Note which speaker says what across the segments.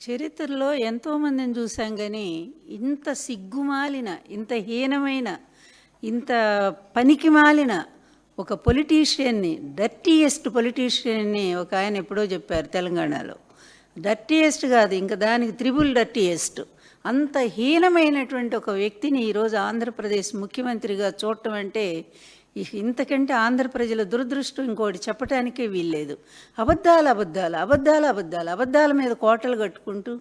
Speaker 1: చరిత్రలో ఎంతోమందిని చూసాం కానీ ఇంత సిగ్గుమాలిన, ఇంత హీనమైన, ఇంత పనికిమాలిన ఒక పొలిటీషియన్ని, డర్టీయెస్ట్ పొలిటీషియన్ని ఒక ఆయన ఎప్పుడో చెప్పారు తెలంగాణలో. డర్టీయెస్ట్ కాదు, ఇంకా దానికి త్రిబుల్ డర్టీయెస్ట్. అంత హీనమైనటువంటి ఒక వ్యక్తిని ఈరోజు ఆంధ్రప్రదేశ్ ముఖ్యమంత్రిగా చూడటం అంటే ఇంతకంటే ఆంధ్ర ప్రజల దురదృష్టం ఇంకోటి చెప్పటానికే వీల్లేదు. అబద్ధాలు అబద్ధాలు అబద్ధాలు అబద్ధాలు అబద్ధాల మీద కోటలు కట్టుకుంటూ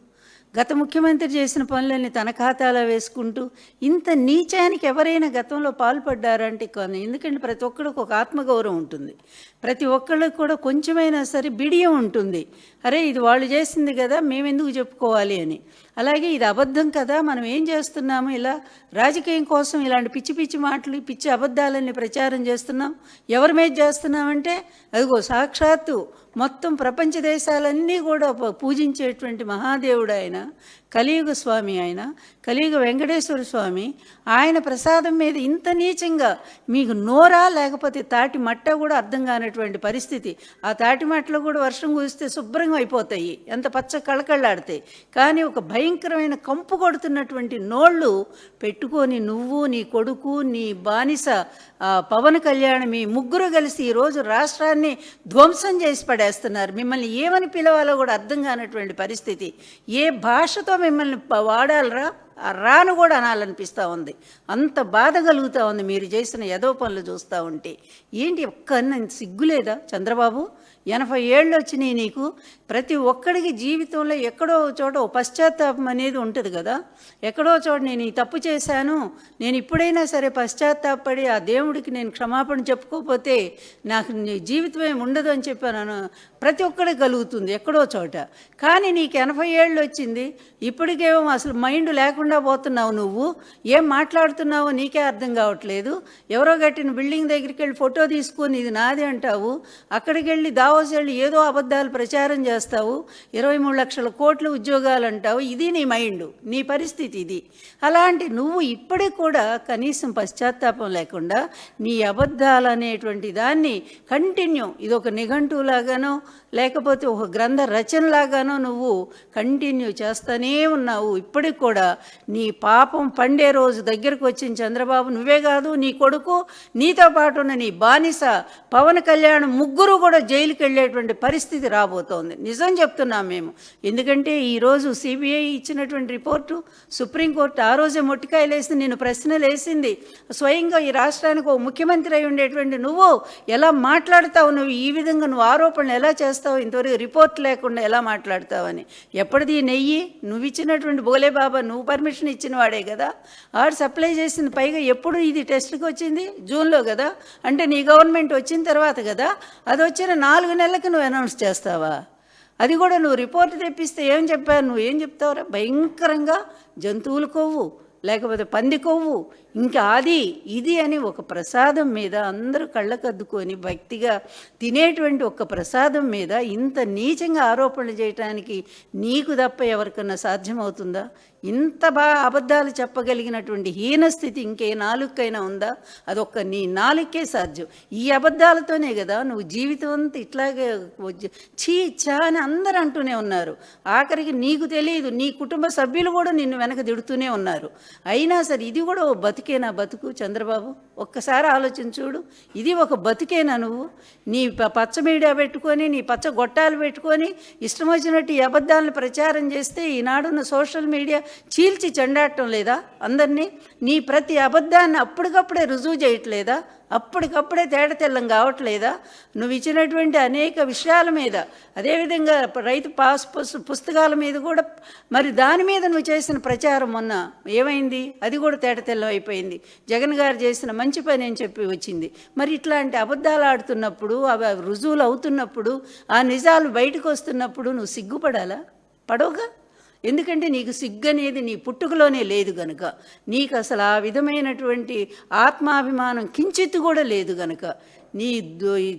Speaker 1: గత ముఖ్యమంత్రి చేసిన పనులన్నీ తన ఖాతాలో వేసుకుంటూ ఇంత నీచానికి ఎవరైనా గతంలో పాల్పడ్డారంటే కానీ, ఎందుకంటే ప్రతి ఒక్కరికి ఒక ఆత్మగౌరవం ఉంటుంది, ప్రతి ఒక్కళ్ళకి కూడా కొంచెమైనా సరే బిడియం ఉంటుంది. అరే ఇది వాళ్ళు చేసింది కదా, మేమెందుకు చెప్పుకోవాలి అని. అలాగే ఇది అబద్ధం కదా, మనం ఏం చేస్తున్నాము, ఇలా రాజకీయం కోసం ఇలాంటి పిచ్చి పిచ్చి మాటలు, పిచ్చి అబద్ధాలన్నీ ప్రచారం చేస్తున్నాం. ఎవరి మీద చేస్తున్నామంటే అదిగో సాక్షాత్తు మొత్తం ప్రపంచ దేశాలన్నీ కూడా పూజించేటువంటి మహాదేవుడు ఆయన, కలియుగ స్వామి ఆయన, కలియుగ వెంకటేశ్వర స్వామి. ఆయన ప్రసాదం మీద ఇంత నీచంగా మీకు నోరా లేకపోతే తాటి మట్ట కూడా అర్థం కానటువంటి పరిస్థితి. ఆ తాటి మట్టలో కూడా వర్షం కురిస్తే శుభ్రంగా అయిపోతాయి, ఎంత పచ్చ కళకళ్ళాడతాయి. కానీ ఒక భయంకరమైన కంపు కొడుతున్నటువంటి నోళ్ళు పెట్టుకొని నువ్వు, నీ కొడుకు, నీ బానిస పవన్ కళ్యాణ్, మీ ముగ్గురు కలిసి ఈరోజు రాష్ట్రాన్ని ధ్వంసం చేసి పడేస్తున్నారు. మిమ్మల్ని ఏమని పిలవాలో కూడా అర్థం కానటువంటి పరిస్థితి. ఏ భాషతో మిమ్మల్ని వాడాలరా, రాను కూడా అనాలనిపిస్తూ ఉంది. అంత బాధ కలుగుతూ ఉంది మీరు చేసిన ఏదో పనులు చూస్తూ ఉంటే. ఏంటి ఒక్క సిగ్గులేదా చంద్రబాబు? 80 ఏళ్ళు వచ్చినాయి నీకు. ప్రతి ఒక్కడికి జీవితంలో ఎక్కడో చోట ఓ పశ్చాత్తాపం అనేది ఉంటుంది కదా. ఎక్కడో చోట నేను ఈ తప్పు చేశాను, నేను ఇప్పుడైనా సరే పశ్చాత్తాపడి ఆ దేవుడికి నేను క్షమాపణ చెప్పుకోకపోతే నాకు జీవితం ఏమి ఉండదు అని చెప్పాను. ప్రతి ఒక్కడికి కలుగుతుంది ఎక్కడో చోట. కానీ నీకు 80 ఏళ్ళు వచ్చింది, ఇప్పటికేమో అసలు మైండ్ లేకుండా పోతున్నావు. నువ్వు ఏం మాట్లాడుతున్నావో నీకే అర్థం కావట్లేదు. ఎవరో కట్టిన బిల్డింగ్ దగ్గరికి వెళ్ళి ఫోటో తీసుకొని ఇది నాది అంటావు, అక్కడికి వెళ్ళి దావోస్ వెళ్ళి ఏదో అబద్ధాలు ప్రచారం చేస్తావు, 23 లక్షల కోట్ల ఉద్యోగాలు అంటావు. ఇది నీ మైండ్, నీ పరిస్థితి ఇది. అలాంటి నువ్వు ఇప్పటికి కూడా కనీసం పశ్చాత్తాపం లేకుండా నీ అబద్ధాలు అనేటువంటి దాన్ని కంటిన్యూ, ఇది ఒక నిఘంటువులాగానో లేకపోతే ఒక గ్రంథ రచనలాగానో నువ్వు కంటిన్యూ చేస్తూనే ఉన్నావు. ఇప్పటికి కూడా నీ పాపం పండే రోజు దగ్గరకు వచ్చిన చంద్రబాబు, నువ్వే కాదు నీ కొడుకు, నీతో పాటు ఉన్న నీ బానిస పవన్ కళ్యాణ్ ముగ్గురు కూడా జైలుకి వెళ్ళేటువంటి పరిస్థితి రాబోతోంది. నిజం చెప్తున్నాం మేము. ఎందుకంటే ఈరోజు సిబిఐ ఇచ్చినటువంటి రిపోర్టు, సుప్రీంకోర్టు ఆ రోజే మొట్టికాయలు వేసి నేను ప్రశ్నలు వేసింది. స్వయంగా ఈ రాష్ట్రానికి ఒక ముఖ్యమంత్రి అయి ఉండేటువంటి నువ్వు ఎలా మాట్లాడతావు, నువ్వు ఈ విధంగా నువ్వు ఆరోపణలు ఎలా చేస్తావు, ఇంతవరకు రిపోర్ట్ లేకుండా ఎలా మాట్లాడతావని. ఎప్పటిది నెయ్యి నువ్వు ఇచ్చినటువంటి బోలే బాబా, నువ్వు పర్మిషన్ ఇచ్చిన వాడే కదా, ఆడు సప్లై చేసింది. పైగా ఎప్పుడు ఇది టెస్ట్కి వచ్చింది, జూన్లో కదా, అంటే నీ గవర్నమెంట్ వచ్చిన తర్వాత కదా. అది వచ్చిన 4 నెలలకు నువ్వు అనౌన్స్ చేస్తావా? అది కూడా నువ్వు రిపోర్ట్ తెప్పిస్తే ఏం చెప్పావు, నువ్వు ఏం చెప్తావురా? భయంకరంగా జంతువుల కొవ్వు లేకపోతే పంది కొవ్వు ఇంకా అది ఇది అని ఒక ప్రసాదం మీద అందరూ కళ్ళకద్దుకొని భక్తిగా తినేటువంటి ఒక ప్రసాదం మీద ఇంత నీచంగా ఆరోపణలు చేయటానికి నీకు తప్ప ఎవరికన్నా సాధ్యమవుతుందా? ఇంత అబద్ధాలు చెప్పగలిగినటువంటి హీనస్థితి ఇంకే నాలుకైనా ఉందా? అదొక్క నీ నాలుకే సాధ్యం. ఈ అబద్ధాలతోనే కదా నువ్వు జీవితం అంతా ఇట్లాగే చీ చా అని అందరూ అంటూనే ఉన్నారు. ఆఖరికి నీకు తెలియదు, నీ కుటుంబ సభ్యులు కూడా నిన్ను వెనక తిడుతూనే ఉన్నారు. అయినా సరే ఇది కూడా ఓ బతికేనా బతుకు చంద్రబాబు? ఒక్కసారి ఆలోచించుడు. ఇది ఒక బతికేనా? నువ్వు నీ పచ్చ మీడియా పెట్టుకొని, నీ పచ్చ గొట్టాలు పెట్టుకొని ఇష్టం వచ్చినట్టు ఈ అబద్ధాలను ప్రచారం చేస్తే ఈనాడున్న సోషల్ మీడియా చీల్చి చెండాడటం లేదా అందరినీ? నీ ప్రతి అబద్ధాన్ని అప్పటికప్పుడే రుజువు చేయట్లేదా? అప్పటికప్పుడే తేడతెల్లం కావట్లేదా? నువ్వు ఇచ్చినటువంటి అనేక విషయాల మీద, అదేవిధంగా రైతు పుస్తకాల మీద కూడా మరి దాని మీద నువ్వు చేసిన ప్రచారం మొన్న ఏమైంది? అది కూడా తేడతెల్లం అయిపోయింది. జగన్ గారు చేసిన మంచి పని అని చెప్పి వచ్చింది. మరి ఇట్లాంటి అబద్ధాలు ఆడుతున్నప్పుడు, అవి రుజువులు అవుతున్నప్పుడు, ఆ నిజాలు బయటకు వస్తున్నప్పుడు నువ్వు సిగ్గుపడాలా? పడవుగా. ఎందుకంటే నీకు సిగ్గు అనేది నీ పుట్టుకలోనే లేదు గనుక, నీకు అసలు ఆ విధమైనటువంటి ఆత్మాభిమానం కించిత్తు కూడా లేదు గనుక, నీ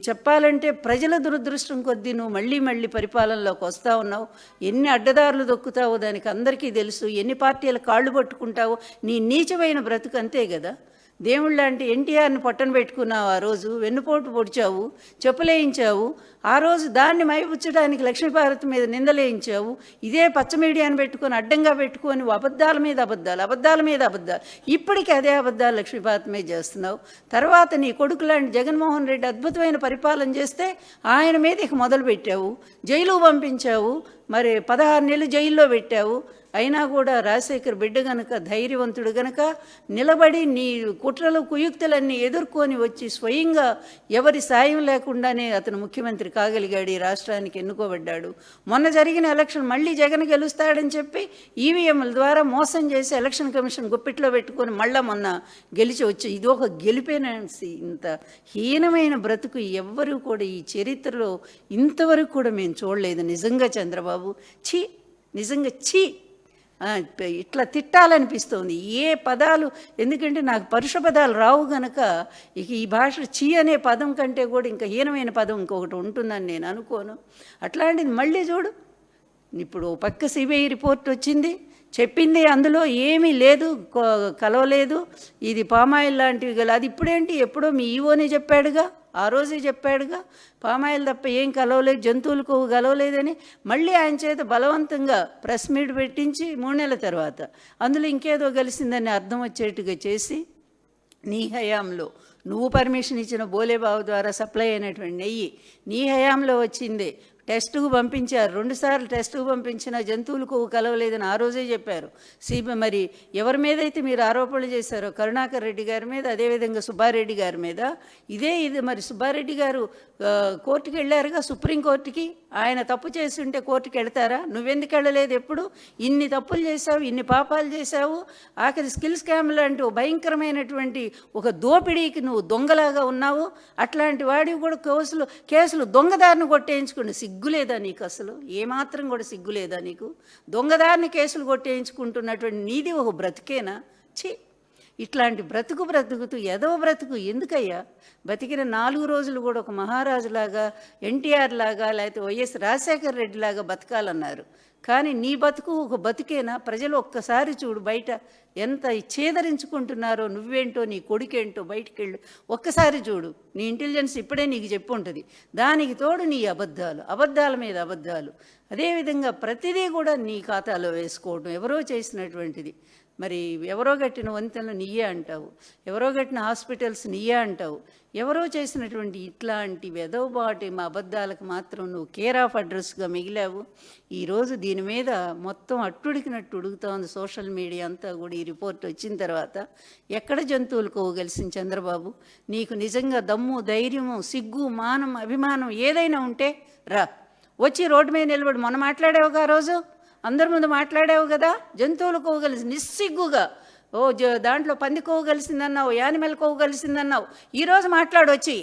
Speaker 1: చెప్పాలంటే ప్రజల దురదృష్టం కొద్దీ నువ్వు మళ్ళీ పరిపాలనలోకి వస్తూ ఉన్నావు. ఎన్ని అడ్డదారులు దొక్కుతావో దానికి అందరికీ తెలుసు. ఎన్ని పార్టీల కాళ్ళు పట్టుకుంటావో నీ నీచమైన బ్రతుకు అంతే కదా. దేవుళ్ళ లాంటి ఎన్టీఆర్ని పొట్టన పెట్టుకున్నావు, ఆ రోజు వెన్నుపోటు పొడిచావు, చెప్పులేయించావు, ఆ రోజు దాన్ని మైపుచ్చడానికి లక్ష్మీపార్వతి మీద నిందలేయించావు. ఇదే పచ్చ మీడియాని పెట్టుకొని అడ్డంగా పెట్టుకొని అబద్ధాల మీద అబద్ధాలు, అబద్ధాల మీద అబద్ధాలు, ఇప్పటికీ అదే అబద్ధాలు లక్ష్మీపార్వతి మీద చేస్తున్నావు. తర్వాత నీ కొడుకు లాంటి జగన్మోహన్ రెడ్డి అద్భుతమైన పరిపాలన చేస్తే ఆయన మీద ఇక మొదలు పెట్టావు, జైలు పంపించావు, మరి 16 నెలలు జైల్లో పెట్టావు. అయినా కూడా రాజశేఖర్ బిడ్డ గనక, ధైర్యవంతుడు గనక నిలబడి నీ కుట్రలు కుయుక్తులన్నీ ఎదుర్కొని వచ్చి స్వయంగా ఎవరి సాయం లేకుండానే అతను ముఖ్యమంత్రి కాగలిగాడు, ఈ రాష్ట్రానికి ఎన్నుకోబడ్డాడు. మొన్న జరిగిన ఎలక్షన్ మళ్ళీ జగన్ గెలుస్తాడని చెప్పి ఈవీఎంల ద్వారా మోసం చేసి ఎలక్షన్ కమిషన్ గుప్పిట్లో పెట్టుకొని మళ్ళీ మొన్న గెలిచి వచ్చి ఇది ఒక గెలిపేనంసి. ఇంత హీనమైన బ్రతుకు ఎవ్వరూ కూడా ఈ చరిత్రలో ఇంతవరకు కూడా మేము చూడలేదు. నిజంగా చంద్రబాబు ఛీ, నిజంగా ఛీ, ఇట్లా తిట్టాలనిపిస్తుంది. ఏ పదాలు, ఎందుకంటే నాకు పరుష పదాలు రావు గనక ఇక ఈ భాష చీ అనే పదం కంటే కూడా ఇంకా హీనమైన పదం ఇంకొకటి ఉంటుందని నేను అనుకోను. అట్లాంటిది మళ్ళీ చూడు, ఇప్పుడు పక్క సిబిఐ రిపోర్ట్ వచ్చింది, చెప్పింది అందులో ఏమీ లేదు, కలవలేదు, ఇది పామాయిల్ లాంటివి గల. అది ఇప్పుడేంటి, ఎప్పుడో మీ ఈవోనే చెప్పాడుగా, ఆ రోజే చెప్పాడుగా, పామాయిల్ తప్ప ఏం కలవలేదు, జంతువులకు కలవలేదని. మళ్ళీ ఆయన చేత బలవంతంగా ప్రెస్ మీట్ పెట్టించి 3 నెలల తర్వాత అందులో ఇంకేదో కలిసిందని అర్థం వచ్చేట్టుగా చేసి నీ హయాంలో నువ్వు పర్మిషన్ ఇచ్చిన బోలేబాబు ద్వారా సప్లై అయినటువంటి నెయ్యి నీ హయాంలో వచ్చిందే. టెస్టుకు పంపించారు, 2 సార్లు టెస్టుకు పంపించిన జంతువులకు కలవలేదని ఆ రోజే చెప్పారు. మరి ఎవరి మీద అయితే మీరు ఆరోపణలు చేశారో, కరుణాకర్ రెడ్డి గారి మీద, అదేవిధంగా సుబ్బారెడ్డి గారి మీద, ఇది మరి సుబ్బారెడ్డి గారు కోర్టుకి వెళ్ళారుగా, సుప్రీంకోర్టుకి. ఆయన తప్పు చేసి ఉంటే కోర్టుకి వెళ్తారా? నువ్వెందుకు వెళ్ళలేదు? ఎప్పుడు ఇన్ని తప్పులు చేశావు, ఇన్ని పాపాలు చేశావు, ఆఖరి స్కిల్ స్కామ్ లాంటి భయంకరమైనటువంటి ఒక దోపిడీకి నువ్వు దొంగలాగా ఉన్నావు. అట్లాంటి వాడివి కూడా కేసులు దొంగదారిని కొట్టేయించుకుని సిగ్గులేదా నీకు? అసలు ఏమాత్రం కూడా సిగ్గులేదా నీకు? దొంగదారిని కేసులు కొట్టేయించుకుంటున్నటువంటి నీది ఒక బ్రతికేనా? ఛీ, ఇట్లాంటి బ్రతుకుతూ ఎదవ బ్రతుకు ఎందుకయ్యా? బతికిన 4 రోజులు కూడా ఒక మహారాజులాగా, ఎన్టీఆర్ లాగా, లేకపోతే వైఎస్ రాజశేఖర రెడ్డి లాగా బతకాలన్నారు. కానీ నీ బతుకు ఒక బతుకేనా? ప్రజలు ఒక్కసారి చూడు, బయట ఎంత ఛేదరించుకుంటున్నారో, నువ్వేంటో నీ కొడుకేంటో బయటికి వెళ్ళు, ఒక్కసారి చూడు. నీ ఇంటెలిజెన్స్ ఇప్పుడే నీకు చెప్పు ఉంటుంది. దానికి తోడు నీ అబద్ధాల మీద అబద్ధాలు, అదేవిధంగా ప్రతిదీ కూడా నీ ఖాతాలో వేసుకోవడం, ఎవరో చేసినటువంటిది. మరి ఎవరో కట్టిన వంతెనలు నీయే అంటావు, ఎవరో కట్టిన హాస్పిటల్స్ నీయే అంటావు, ఎవరో చేసినటువంటి ఇట్లాంటి వెదవబాటి మా అబద్ధాలకు మాత్రం నువ్వు కేర్ ఆఫ్ అడ్రస్గా మిగిలావు. ఈరోజు దీని మీద మొత్తం అట్టుడికినట్టు ఉడుకుతా ఉంది సోషల్ మీడియా అంతా కూడా. ఈ రిపోర్ట్ వచ్చిన తర్వాత ఎక్కడ జంతువులు కోవగలిసిన చంద్రబాబు, నీకు నిజంగా దమ్ము, ధైర్యము, సిగ్గు, మానం, అభిమానం ఏదైనా ఉంటే రా, వచ్చి రోడ్డు మీద నిలబడి. మొన్న మాట్లాడావుగా, ఆ రోజు అందరి ముందు మాట్లాడావు కదా, జంతువులు కోవగలిసి నిస్సిగ్గుగా. దాంట్లో పంది కోవగలిసిందన్నావు, యానిమల్ కోవగలిసిందన్నావు. ఈరోజు మాట్లాడొచ్చి